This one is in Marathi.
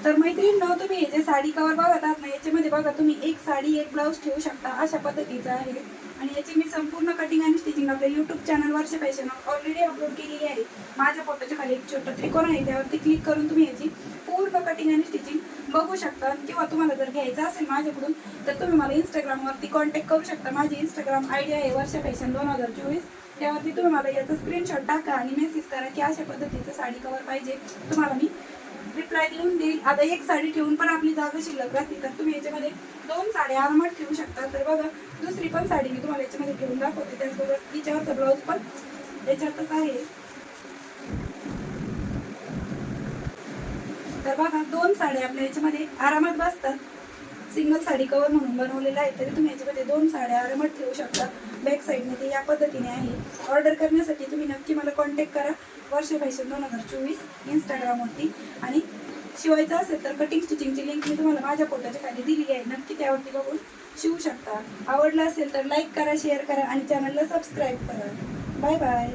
तर मैत्रिणींनो, तुम्ही हे जे साडी कवर बघत आहात ना, याच्यामध्ये बघा तुम्ही एक साडी एक ब्लाऊज ठेवू शकता, अशा पद्धतीचं आहे. आणि याची मी संपूर्ण कटिंग आणि स्टिचिंग आपल्या यूट्यूब चॅनल वर्ष फॅशन ऑलरेडी अपलोड केलेली आहे. माझ्या फोटोच्या खाली एक छोटं त्रिकोण आहे, त्यावरती क्लिक करून तुम्ही याची पूर्ण कटिंग आणि स्टिचिंग बघू शकता. किंवा तुम्हाला जर घ्यायचं असेल माझ्याकडून तर तुम्ही मला इंस्टाग्रामवरती कॉन्टॅक्ट करू शकता. माझी इंस्टाग्राम आयडी आहे वर्ष फॅशन 2024. त्यावरती तुम्ही मला याचा स्क्रीनशॉट टाका आणि मेसेज करा की अशा पद्धतीचं साडी कवर पाहिजे, तुम्हाला मी रिप्लाय देऊन देईल. आता एक साडी ठेवून पण आपली जागा शिल्लक राहते, तर तुम्ही याच्यामध्ये 2 साड्या आरामात ठेवू शकता. तर बघा, दुसरी पण साडी मी तुम्हाला याच्यामध्ये ठेवून दाखवते. त्याचबरोबर तिच्यावरचा ब्लाऊज पण याच्यातच आहे. तर बघा, 2 साड्या आपल्या याच्यामध्ये आरामात बसतात. सिंगल साडी कवर म्हणून बनवलेला आहे, तरी तुम्ही याच्यामध्ये 2 साड्या आरामात ठेवू शकता. बॅक साईडने ते या पद्धतीने आहे. ऑर्डर करण्यासाठी तुम्ही नक्की मला कॉन्टॅक्ट करा वर्ष फॅशन 2024 इंस्टाग्रामवरती. आणि शिवायचं असेल तर कटिंग स्टिचिंगची लिंक मी तुम्हाला माझ्या फोटोच्या खाली दिलेली आहे, नक्की त्यावरती बघून शिवू शकता. आवडलं असेल तर लाईक करा, शेअर करा आणि चॅनलला सबस्क्राईब करा. Bye bye.